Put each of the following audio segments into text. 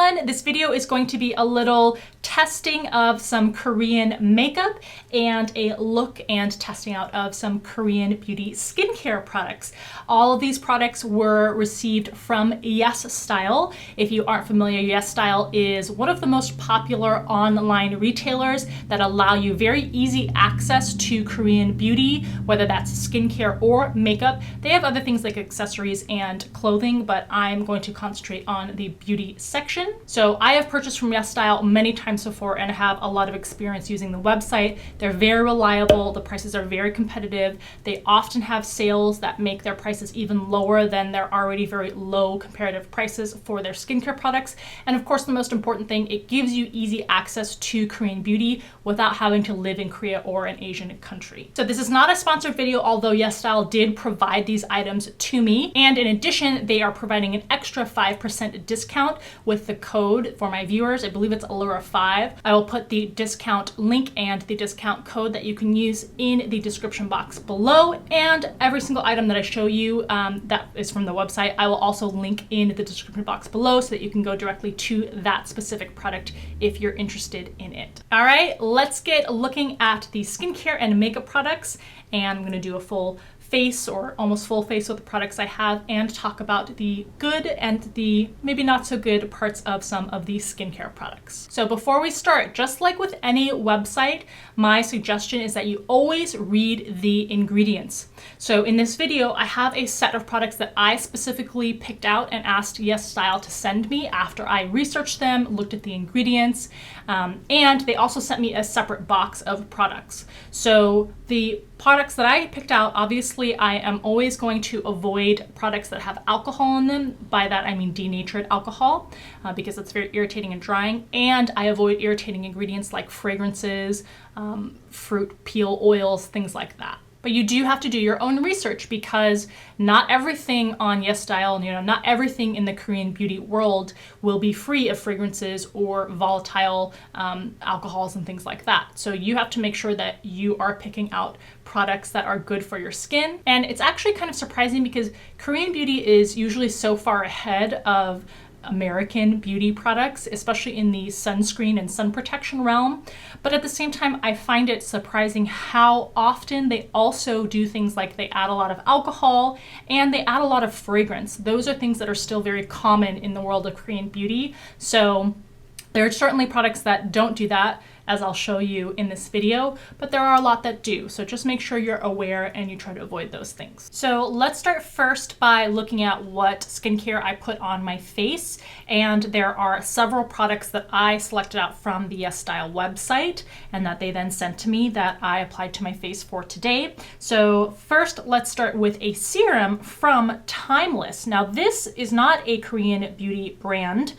everyone. This video is going to be a little testing of some Korean makeup and a look and testing out of some Korean beauty skincare products. All of these products were received from YesStyle. If you aren't familiar, YesStyle is one of the most popular online retailers that allow you very easy access to Korean beauty, whether that's skincare or makeup. They have other things like accessories and clothing, but I'm going to concentrate on the beauty section. So I have purchased from YesStyle many times before and have a lot of experience using the website. They're very reliable. The prices are very competitive. They often have sales that make their prices even lower than their already very low comparative prices for their skincare products. And of course, the most important thing, it gives you easy access to Korean beauty without having to live in Korea or an Asian country. So this is not a sponsored video, although YesStyle did provide these items to me. And in addition, they are providing an extra 5% discount with the code for my viewers. I believe it's Allura5. I will put the discount link and the discount code that you can use in the description box below. And every single item that I show you that is from the website, I will also link in the description box below so that you can go directly to that specific product if you're interested in it. All right, let's get looking at the skincare and makeup products. And I'm gonna do a full face or almost full face with the products I have and talk about the good and the maybe not so good parts of some of the skincare products. So before we start, just like with any website, my suggestion is that you always read the ingredients. So in this video, I have a set of products that I specifically picked out and asked YesStyle to send me after I researched them, looked at the ingredients, and they also sent me a separate box of products. So the products that I picked out, obviously I am always going to avoid products that have alcohol in them. By that I mean denatured alcohol, because it's very irritating and drying. And I avoid irritating ingredients like fragrances, fruit peel oils, things like that. But you do have to do your own research because not everything on YesStyle, not everything in the Korean beauty world will be free of fragrances or volatile alcohols and things like that. So you have to make sure that you are picking out products that are good for your skin. And it's actually kind of surprising because Korean beauty is usually so far ahead of American beauty products, especially in the sunscreen and sun protection realm. But at the same time, I find it surprising how often they also do things like they add a lot of alcohol and they add a lot of fragrance. Those are things that are still very common in the world of Korean beauty. So there are certainly products that don't do that, as I'll show you in this video, but there are a lot that do. So just make sure you're aware and you try to avoid those things. So let's start first by looking at what skincare I put on my face. And there are several products that I selected out from the YesStyle website and that they then sent to me that I applied to my face for today. So first, let's start with a serum from Timeless. Now this is not a Korean beauty brand.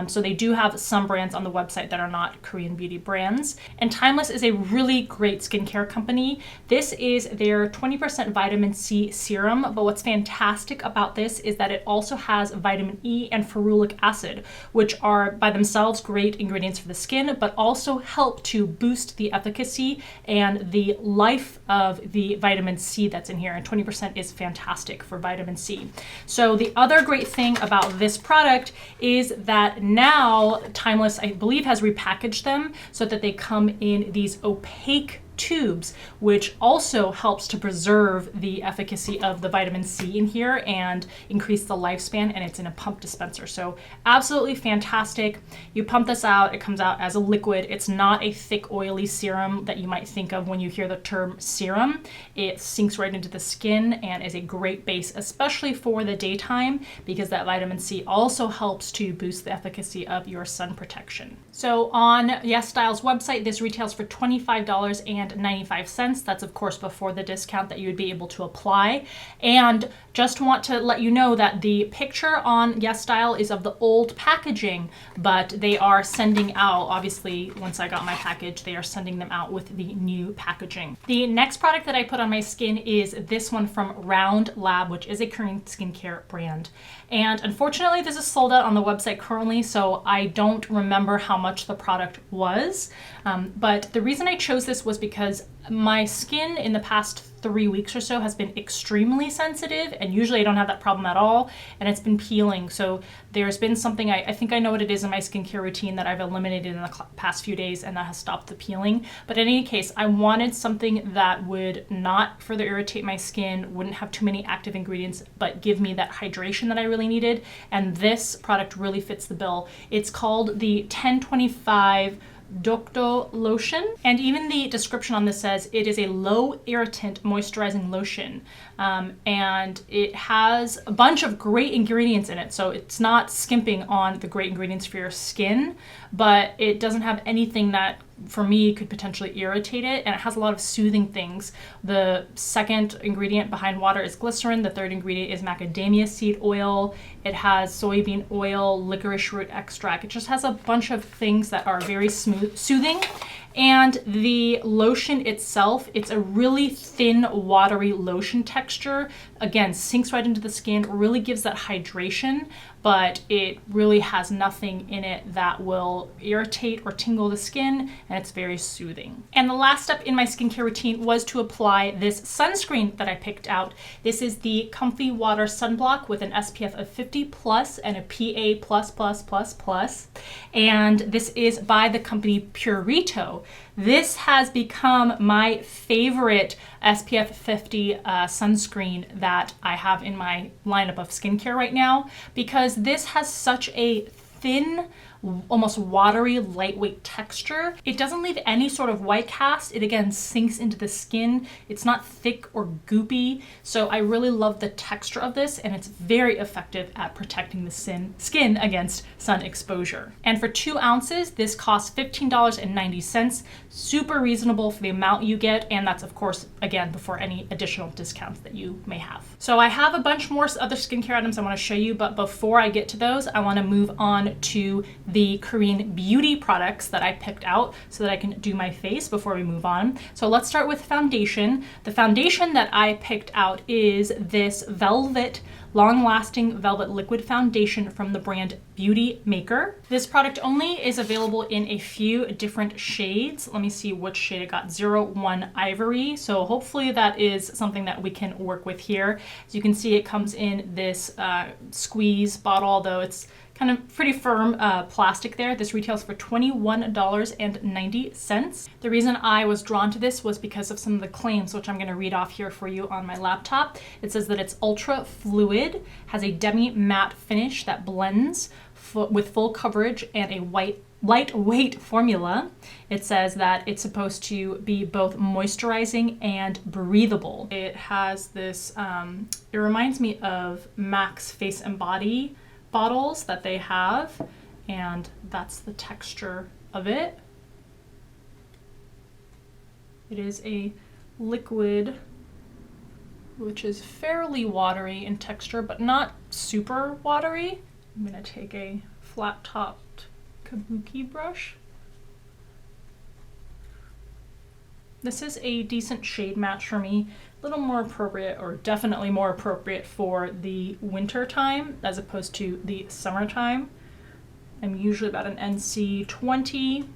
So they do have some brands on the website that are not Korean beauty brands. And Timeless is a really great skincare company. This is their 20% vitamin C serum, but what's fantastic about this is that it also has vitamin E and ferulic acid, which are by themselves great ingredients for the skin, but also help to boost the efficacy and the life of the vitamin C that's in here. And 20% is fantastic for vitamin C. So the other great thing about this product is that now Timeless, I believe, has repackaged them so that they come in these opaque tubes, which also helps to preserve the efficacy of the vitamin C in here and increase the lifespan, and it's in a pump dispenser. So absolutely fantastic. You pump this out, it comes out as a liquid. It's not a thick, oily serum that you might think of when you hear the term serum. It sinks right into the skin and is a great base, especially for the daytime, because that vitamin C also helps to boost the efficacy of your sun protection. So on YesStyle's website, this retails for $25.95. That's of course before the discount that you would be able to apply. And just want to let you know that the picture on YesStyle is of the old packaging, but they are sending out, obviously once I got my package, they are sending them out with the new packaging. The next product that I put on my skin is this one from Round Lab, which is a Korean skincare brand. And unfortunately, this is sold out on the website currently, so I don't remember how much the product was. But the reason I chose this was because my skin in the past 3 weeks or so has been extremely sensitive, and usually I don't have that problem at all, and it's been peeling. So there's been something, I think I know what it is in my skincare routine that I've eliminated in the past few days, and that has stopped the peeling. But in any case, I wanted something that would not further irritate my skin, wouldn't have too many active ingredients, but give me that hydration that I really needed, and this product really fits the bill. It's called the 1025 Dokdo lotion, and even the description on this says it is a low irritant moisturizing lotion, and it has a bunch of great ingredients in it, so it's not skimping on the great ingredients for your skin, but it doesn't have anything that for me could potentially irritate it, and it has a lot of soothing things. The second ingredient behind water is glycerin, the third ingredient is macadamia seed oil, it has soybean oil, licorice root extract. It just has a bunch of things that are very soothing. And the lotion itself, it's a really thin, watery lotion texture. Again, sinks right into the skin, really gives that hydration, but it really has nothing in it that will irritate or tingle the skin, and it's very soothing. And the last step in my skincare routine was to apply this sunscreen that I picked out. This is the Comfy Water Sunblock with an SPF of 50 plus and a PA+++++, and this is by the company PURITO. This has become my favorite SPF 50 sunscreen that I have in my lineup of skincare right now, because this has such a thin, almost watery, lightweight texture. It doesn't leave any sort of white cast. It again sinks into the skin. It's not thick or goopy. So I really love the texture of this, and it's very effective at protecting the skin against sun exposure. And for 2 ounces, this costs $15.90. Super reasonable for the amount you get, and that's of course, again, before any additional discounts that you may have. So I have a bunch more other skincare items I want to show you, but before I get to those, I want to move on to the Korean beauty products that I picked out so that I can do my face before we move on. So let's start with foundation. The foundation that I picked out is this long-lasting velvet liquid foundation from the brand BeautyMaker. This product only is available in a few different shades. Let me see which shade I got, 01 Ivory. So hopefully that is something that we can work with here. As you can see, it comes in this squeeze bottle, although it's kind of pretty firm plastic there. This retails for $21.90. The reason I was drawn to this was because of some of the claims, which I'm going to read off here for you on my laptop. It says that it's ultra fluid, has a demi matte finish that blends with full coverage, and a lightweight formula. It says that it's supposed to be both moisturizing and breathable. It has this, it reminds me of MAC's Face and Body bottles that they have, and that's the texture of it. It is a liquid which is fairly watery in texture, but not super watery. I'm gonna take a flat-topped kabuki brush. This is a decent shade match for me, a little more appropriate, or definitely more appropriate for the winter time as opposed to the summertime. I'm usually about an NC 20,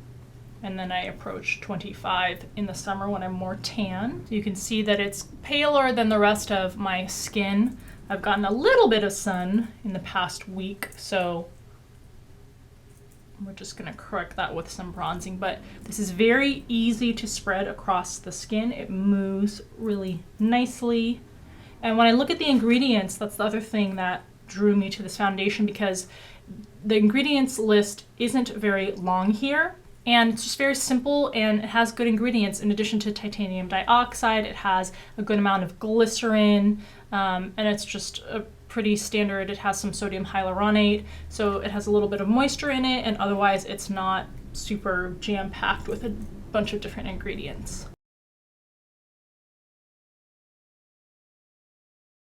and then I approach 25 in the summer when I'm more tan. So you can see that it's paler than the rest of my skin. I've gotten a little bit of sun in the past week, so we're just gonna correct that with some bronzing, but this is very easy to spread across the skin. It moves really nicely. And when I look at the ingredients, that's the other thing that drew me to this foundation, because the ingredients list isn't very long here, and it's just very simple, and it has good ingredients. In addition to titanium dioxide, it has a good amount of glycerin, and it's just a pretty standard. It has some sodium hyaluronate, so it has a little bit of moisture in it, and otherwise it's not super jam-packed with a bunch of different ingredients.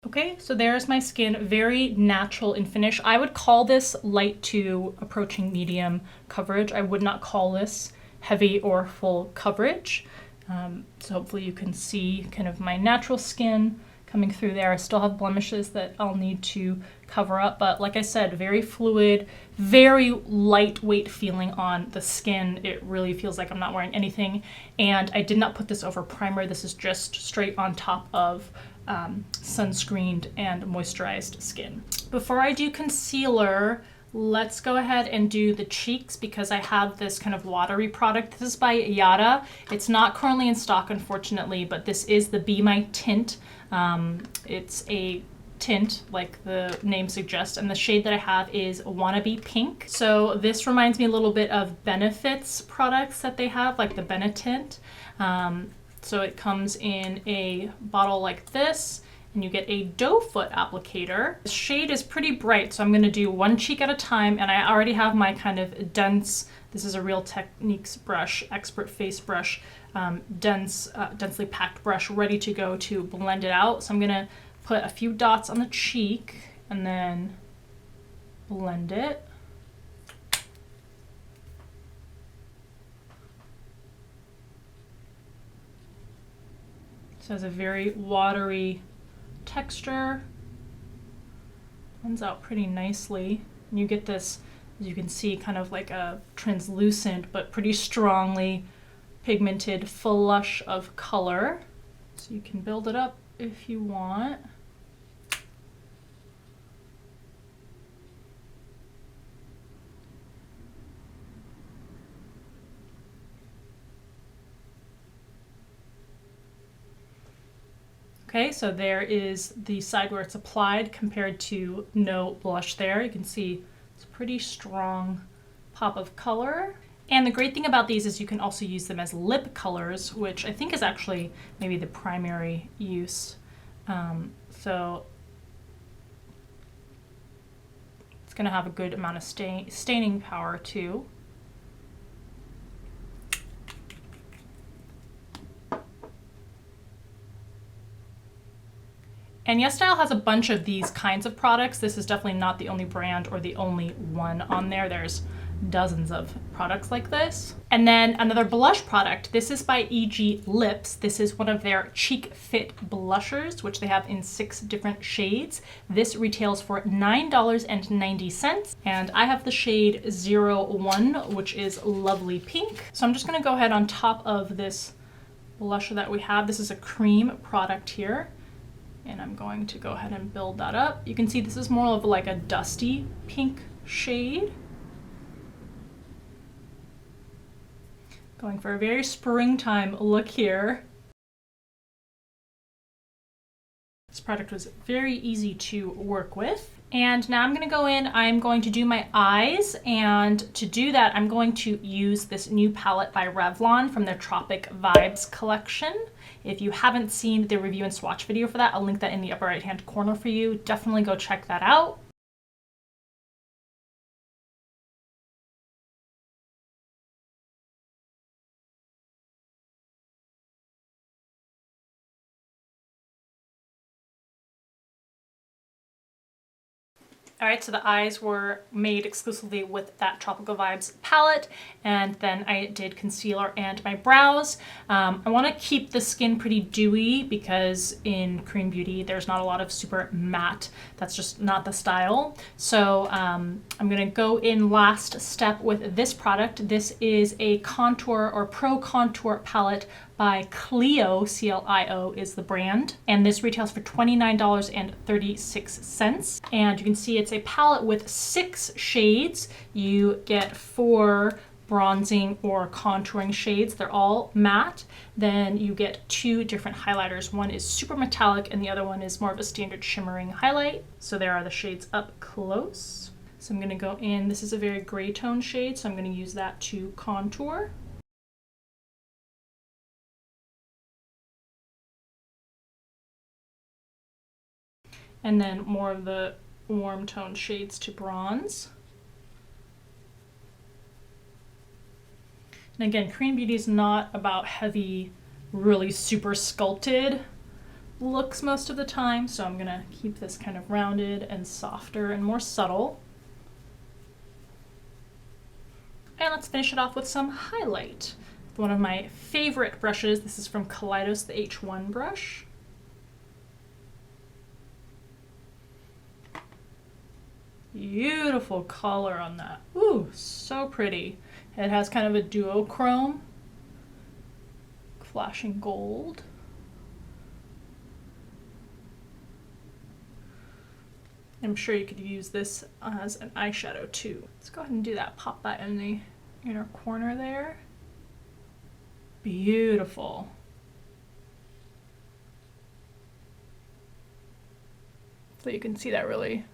Okay, so there's my skin, very natural in finish. I would call this light to approaching medium coverage. I would not call this heavy or full coverage. So hopefully you can see kind of my natural skin coming through there. I still have blemishes that I'll need to cover up, but like I said, very fluid, very lightweight feeling on the skin. It really feels like I'm not wearing anything. And I did not put this over primer. This is just straight on top of sunscreened and moisturized skin. Before I do concealer, let's go ahead and do the cheeks because I have this kind of watery product. This is by YADAH. It's not currently in stock, unfortunately, but this is the Be My Tint. It's a tint, like the name suggests, and the shade that I have is Wannabe Pink. So this reminds me a little bit of Benefit's products that they have, like the Benetint. So it comes in a bottle like this, and you get a doe foot applicator. The shade is pretty bright, so I'm gonna do one cheek at a time, and I already have my kind of dense, this is a Real Techniques brush, Expert Face brush, densely packed brush ready to go to blend it out. So I'm gonna put a few dots on the cheek and then blend it. So it has a very watery texture, blends out pretty nicely, and you get this, as you can see, kind of like a translucent but pretty strongly pigmented flush of color. So you can build it up if you want. Okay, so there is the side where it's applied compared to no blush there. You can see it's a pretty strong pop of color. And the great thing about these is you can also use them as lip colors, which I think is actually maybe the primary use. So it's gonna have a good amount of staining power too. And YesStyle has a bunch of these kinds of products. This is definitely not the only brand or the only one on there. There's dozens of products like this. And then another blush product. This is by EG Lips. This is one of their Cheek Fit blushers, which they have in 6 different shades. This retails for $9.90. And I have the shade 01, which is lovely pink. So I'm just gonna go ahead on top of this blusher that we have. This is a cream product here. And I'm going to go ahead and build that up. You can see this is more of like a dusty pink shade. Going for a very springtime look here. This product was very easy to work with. And now I'm gonna go in, I'm going to do my eyes, and to do that, I'm going to use this new palette by Revlon from their Tropic Vibes collection. If you haven't seen the review and swatch video for that, I'll link that in the upper right-hand corner for you. Definitely go check that out. All right, so the eyes were made exclusively with that Tropical Vibes palette, and then I did concealer and my brows. I want to keep the skin pretty dewy because in Korean beauty, there's not a lot of super matte. That's just not the style. So I'm gonna go in last step with this product. This is a contour or pro contour palette by CLIO, CLIO is the brand, and this retails for $29.36. And you can see it's a palette with 6 shades. You get 4 bronzing or contouring shades. They're all matte. Then you get 2 different highlighters. One is super metallic and the other one is more of a standard shimmering highlight. So there are the shades up close. So I'm gonna go in, this is a very gray tone shade, so I'm gonna use that to contour. And then more of the warm tone shades to bronze. And again, Korean beauty is not about heavy, really super sculpted looks most of the time, so I'm gonna keep this kind of rounded and softer and more subtle. And let's finish it off with some highlight. One of my favorite brushes, this is from Kaleidos, the H1 brush. beautiful color on that. Ooh, so pretty. It has kind of a duochrome, flashing gold. I'm sure you could use this as an eyeshadow too. Let's go ahead and do that. Pop that in the inner corner there. Beautiful. So you can see that really.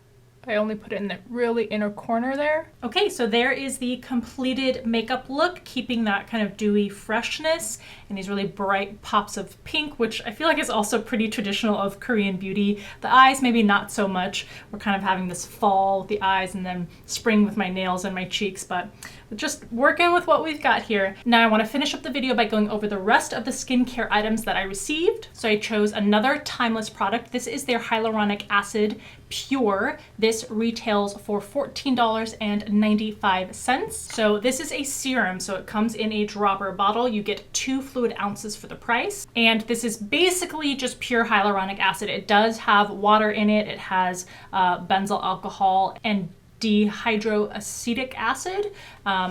I only put it in the really inner corner there. Okay, so there is the completed makeup look, keeping that kind of dewy freshness and these really bright pops of pink, which I feel like is also pretty traditional of Korean beauty. The eyes, maybe not so much. We're kind of having this fall with the eyes and then spring with my nails and my cheeks, but just working with what we've got here. Now I want to finish up the video by going over the rest of the skincare items that I received. So I chose another timeless product. This is their hyaluronic acid pure. This retails for $14.95. So this is a serum, so it comes in a dropper bottle. You get 2 fluid ounces for the price. And this is basically just pure hyaluronic acid. It does have water in it. It has benzyl alcohol and dihydroacetic acid.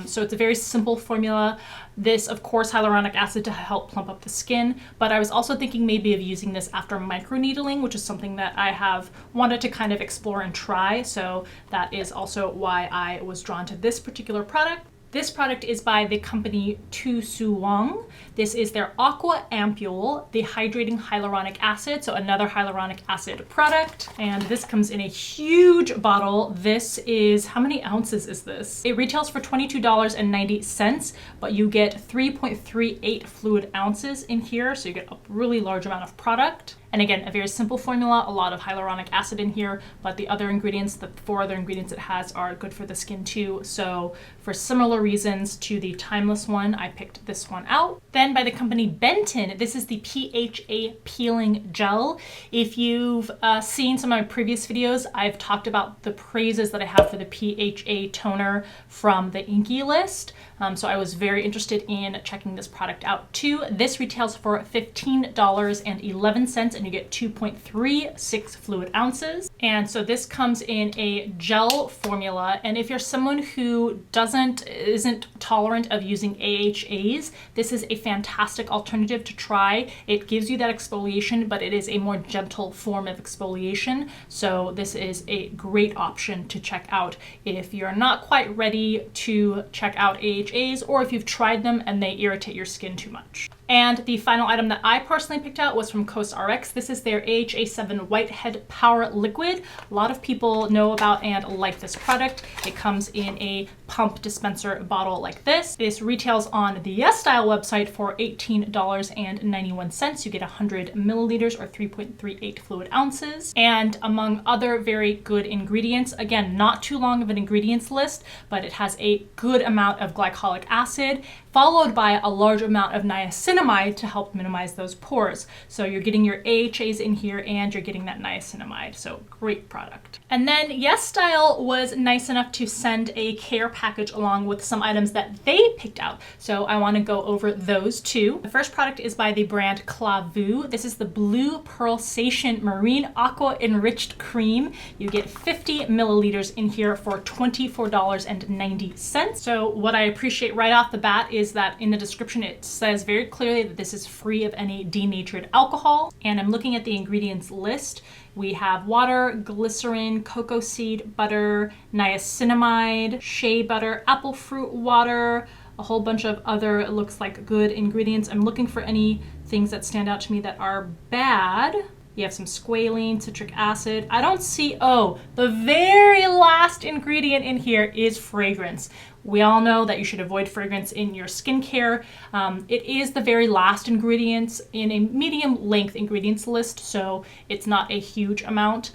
So it's a very simple formula. This, of course, hyaluronic acid to help plump up the skin, but I was also thinking maybe of using this after microneedling, which is something that I have wanted to kind of explore and try. So that is also why I was drawn to this particular product. This product is by the company TOSOWOONG. This is their Aqua Ampule, the hydrating hyaluronic acid, so another hyaluronic acid product. And this comes in a huge bottle. This is, how many ounces is this? It retails for $22.90, but you get 3.38 fluid ounces in here, so you get a really large amount of product. And again, a very simple formula, a lot of hyaluronic acid in here, but the other ingredients, the 4 other ingredients it has, are good for the skin too. So for similar reasons to the timeless one, I picked this one out. Then by the company Benton, this is the PHA Peeling Gel. If you've seen some of my previous videos, I've talked about the praises that I have for the PHA toner from the Inky list. So I was very interested in checking this product out too. This retails for $15.11 and you get 2.36 fluid ounces. And so this comes in a gel formula. And if you're someone who isn't tolerant of using AHAs, this is a fantastic alternative to try. It gives you that exfoliation, but it is a more gentle form of exfoliation. So this is a great option to check out if you're not quite ready to check out AHAs, or if you've tried them and they irritate your skin too much. And the final item that I personally picked out was from COSRX. This is their AHA 7 Whitehead Power Liquid. A lot of people know about and like this product. It comes in a pump dispenser bottle like this. This retails on the YesStyle website for $18.91. You get 100 milliliters or 3.38 fluid ounces. And among other very good ingredients, again, not too long of an ingredients list, but it has a good amount of glycolic acid, followed by a large amount of niacinamide to help minimize those pores. So you're getting your AHAs in here and you're getting that niacinamide. So great product. And then YesStyle was nice enough to send a care package along with some items that they picked out. So I want to go over those too. The first product is by the brand KLAVUU. This is the Blue Pearlsation Marine Aqua Enriched Cream. You get 50 milliliters in here for $24.90. So what I appreciate right off the bat is that in the description it says very clearly that this is free of any denatured alcohol. And I'm looking at the ingredients list. We have water, glycerin, cocoa seed butter, niacinamide, shea butter, apple fruit water, a whole bunch of other, it looks like, good ingredients. I'm looking for any things that stand out to me that are bad. You have some squalene, citric acid. I don't see, oh, the very last ingredient in here is fragrance. We all know that you should avoid fragrance in your skincare. It is the very last ingredients in a medium length ingredients list, so it's not a huge amount.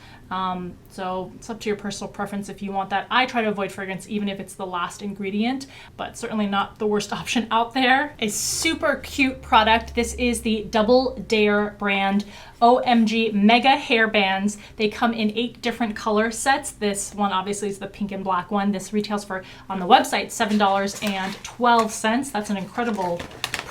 So it's up to your personal preference if you want that. I try to avoid fragrance even if it's the last ingredient, but certainly not the worst option out there. A super cute product. This is the Double Dare brand OMG Mega Hair Bands. They come in 8 different color sets. This one obviously is the pink and black one. This retails for, on the website, $7.12. That's an incredible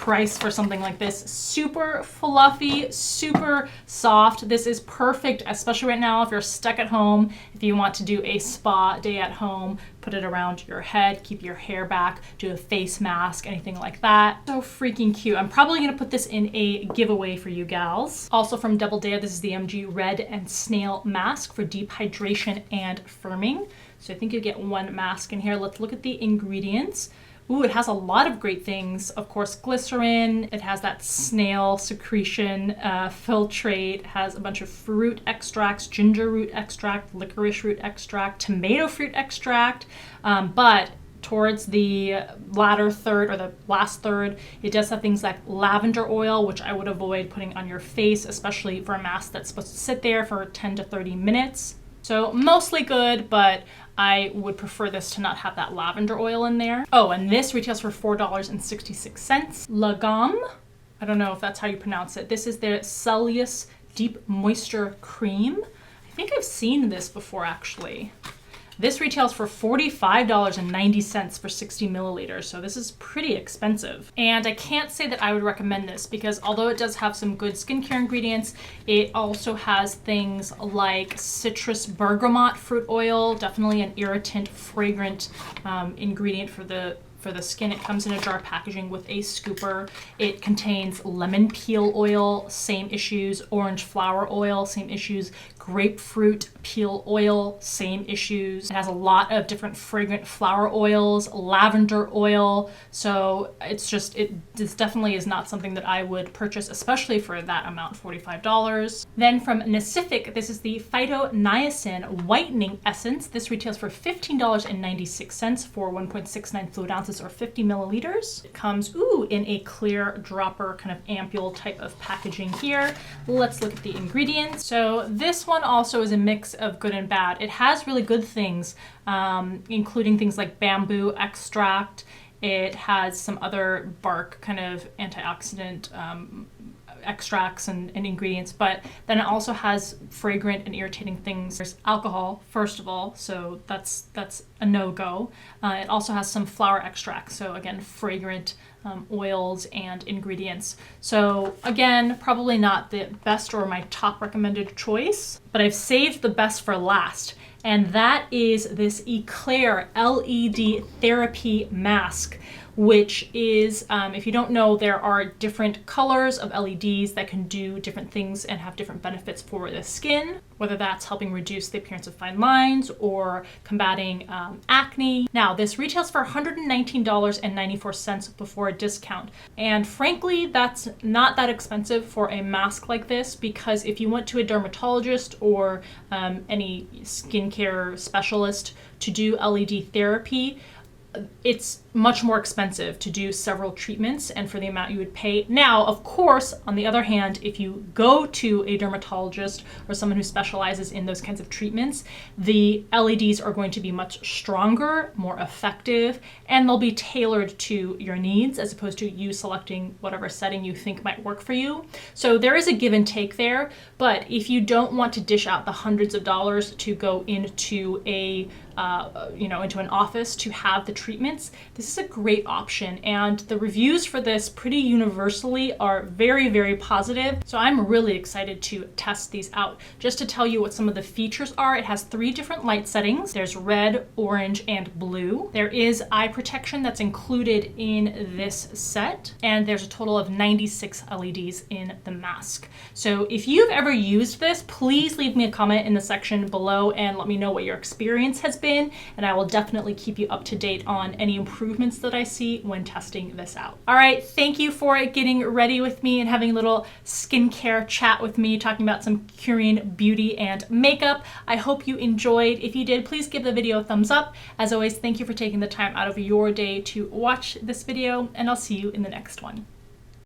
price for something like this. Super fluffy, super soft. This is perfect, especially right now if you're stuck at home, if you want to do a spa day at home, put it around your head, keep your hair back, do a face mask, anything like that. So freaking cute. I'm probably gonna put this in a giveaway for you gals. Also from Double Dare, this is the MG Red and Snail Mask for deep hydration and firming. So I think you get one mask in here. Let's look at the ingredients. Ooh, it has a lot of great things. Of course, glycerin. It has that snail secretion filtrate. It has a bunch of fruit extracts, ginger root extract, licorice root extract, tomato fruit extract. But towards the latter third or the last third, it does have things like lavender oil, which I would avoid putting on your face, especially for a mask that's supposed to sit there for 10 to 30 minutes. So mostly good, but I would prefer this to not have that lavender oil in there. Oh, and this retails for $4.66. LAGOM, I don't know if that's how you pronounce it. This is their Cellus Deep Moisture Cream. I think I've seen this before actually. This retails for $45.90 for 60 milliliters, so this is pretty expensive. And I can't say that I would recommend this because although it does have some good skincare ingredients, it also has things like citrus bergamot fruit oil, definitely an irritant, fragrant ingredient for the skin. It comes in a jar packaging with a scooper. It contains lemon peel oil, same issues. Orange flower oil, same issues. Grapefruit peel oil, same issues. It has a lot of different fragrant flower oils, lavender oil. So this definitely is not something that I would purchase, especially for that amount, $45. Then from Nacific, this is the Phyto Niacin Whitening Essence. This retails for $15.96 for 1.69 fluid ounces or 50 milliliters. It comes, in a clear dropper kind of ampule type of packaging here. Let's look at the ingredients. So this one also is a mix of good and bad. It has really good things, including things like bamboo extract. It has some other bark kind of antioxidant extracts and ingredients, but then it also has fragrant and irritating things. There's alcohol, first of all, so that's a no-go. It also has some flower extracts, so again, fragrant oils and ingredients. So again, probably not the best or my top recommended choice, but I've saved the best for last, and that is this Eclair LED Therapy Mask, which is, if you don't know, there are different colors of LEDs that can do different things and have different benefits for the skin, whether that's helping reduce the appearance of fine lines or combating acne. Now, this retails for $119.94 before a discount. And frankly, that's not that expensive for a mask like this, because if you went to a dermatologist or any skincare specialist to do LED therapy, it's much more expensive to do several treatments and for the amount you would pay. Now, of course, on the other hand, if you go to a dermatologist or someone who specializes in those kinds of treatments, the LEDs are going to be much stronger, more effective, and they'll be tailored to your needs as opposed to you selecting whatever setting you think might work for you. So there is a give and take there, but if you don't want to dish out the hundreds of dollars to go into into an office to have the treatments, this is a great option, and the reviews for this pretty universally are very, very positive. So I'm really excited to test these out. Just to tell you what some of the features are, it has 3 different light settings. There's red, orange, and blue. There is eye protection that's included in this set, and there's a total of 96 LEDs in the mask. So if you've ever used this, please leave me a comment in the section below and let me know what your experience has been, and I will definitely keep you up to date on any improvements that I see when testing this out. All right, thank you for getting ready with me and having a little skincare chat with me, talking about some Korean beauty and makeup. I hope you enjoyed. If you did, please give the video a thumbs up. As always, thank you for taking the time out of your day to watch this video, and I'll see you in the next one.